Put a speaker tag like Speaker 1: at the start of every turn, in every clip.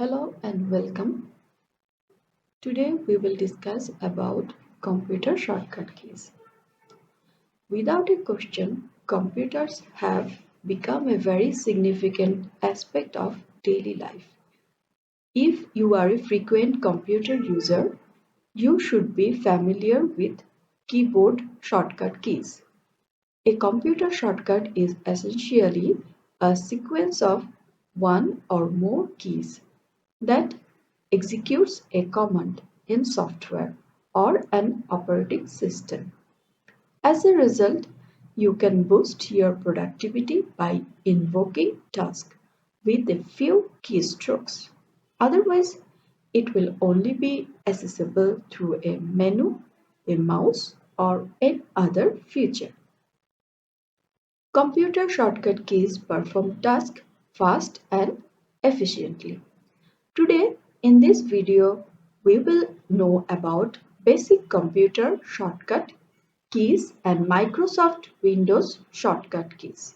Speaker 1: Hello and welcome. Today we will discuss about computer shortcut keys. Without a question, computers have become a very significant aspect of daily life. If you are a frequent computer user, you should be familiar with keyboard shortcut keys. A computer shortcut is essentially a sequence of one or more keys that executes a command in software or an operating system. As a result, you can boost your productivity by invoking tasks with a few keystrokes. Otherwise, it will only be accessible through a menu, a mouse, or any other feature. Computer shortcut keys perform tasks fast and efficiently. Today, in this video, we will know about basic computer shortcut keys and Microsoft Windows shortcut keys.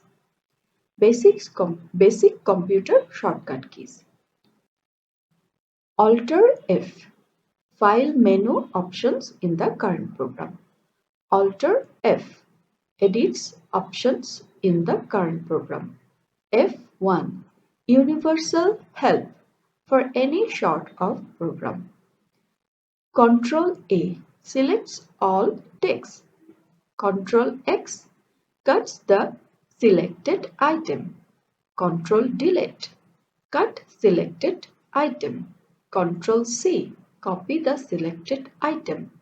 Speaker 1: Basic computer shortcut keys. Alter F. File menu options in the current program. Alter F. Edits options in the current program. F1. Universal help for any sort of program. Control A selects all text. Control X cuts the selected item. Control Delete cut selected item. Control C copy the selected item.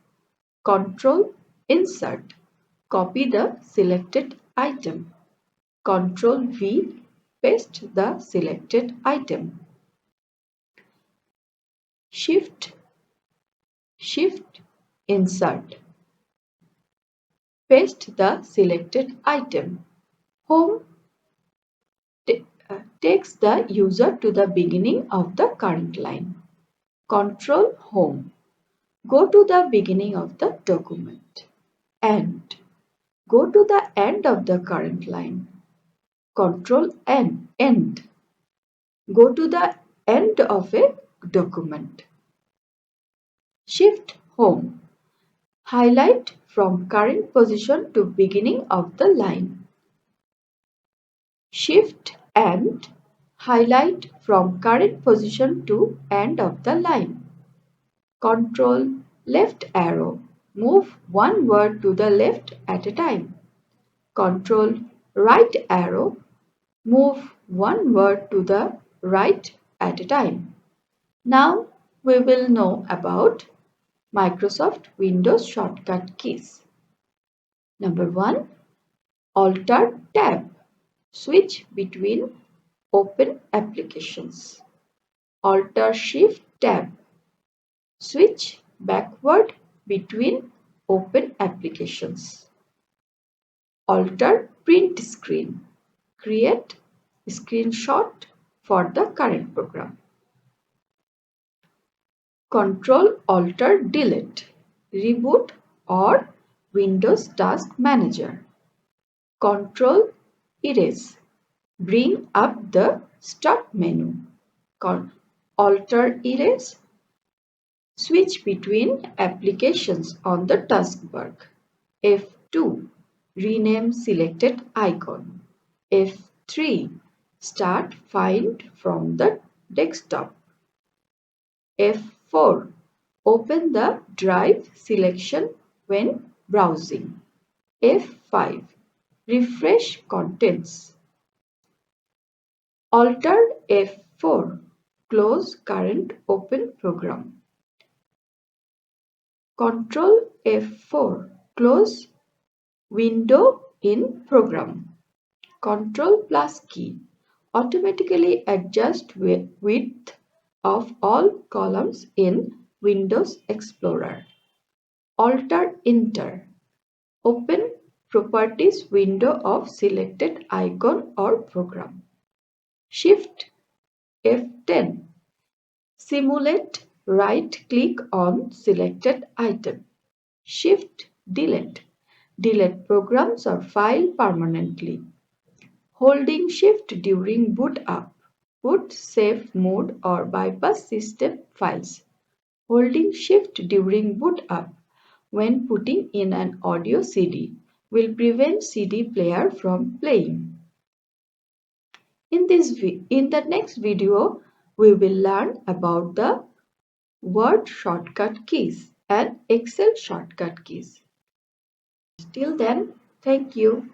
Speaker 1: Control Insert copy the selected item. Control V paste the selected item. Shift Insert paste the selected item. Home takes the user to the beginning of the current line. Control Home. Go to the beginning of the document. End. Go to the end of the current line. Control N. End. Go to the end of a document. Shift Home. Highlight from current position to beginning of the line. Shift and highlight from current position to end of the line. Control left arrow. Move one word to the left at a time. Control right arrow. Move one word to the right at a time. Now we will know about Microsoft Windows shortcut keys. Number 1. Alter tab. Switch between open applications. Alter Shift tab. Switch backward between open applications. Alter print screen. Create screenshot for the current program. Control Alter Delete. Reboot or Windows Task Manager. Control Erase. Bring up the Start menu. Alter Erase. Switch between applications on the taskbar. F2. Rename selected icon. F3. Start find from the desktop. F4. Open the drive selection when browsing. F5. Refresh contents. Alter F4. Close current open program. Control F4. Close window in program. Control plus key. Automatically adjust width of all columns in Windows Explorer. Alter Enter. Open Properties window of selected icon or program. Shift F10. Simulate right-click on selected item. Shift Delete. Delete programs or file permanently. Holding Shift during boot up. boot safe mode or bypass system files. Holding Shift during boot up when putting in an audio CD will prevent CD player from playing. In the next video, we will learn about the Word shortcut keys and Excel shortcut keys. Till then, thank you.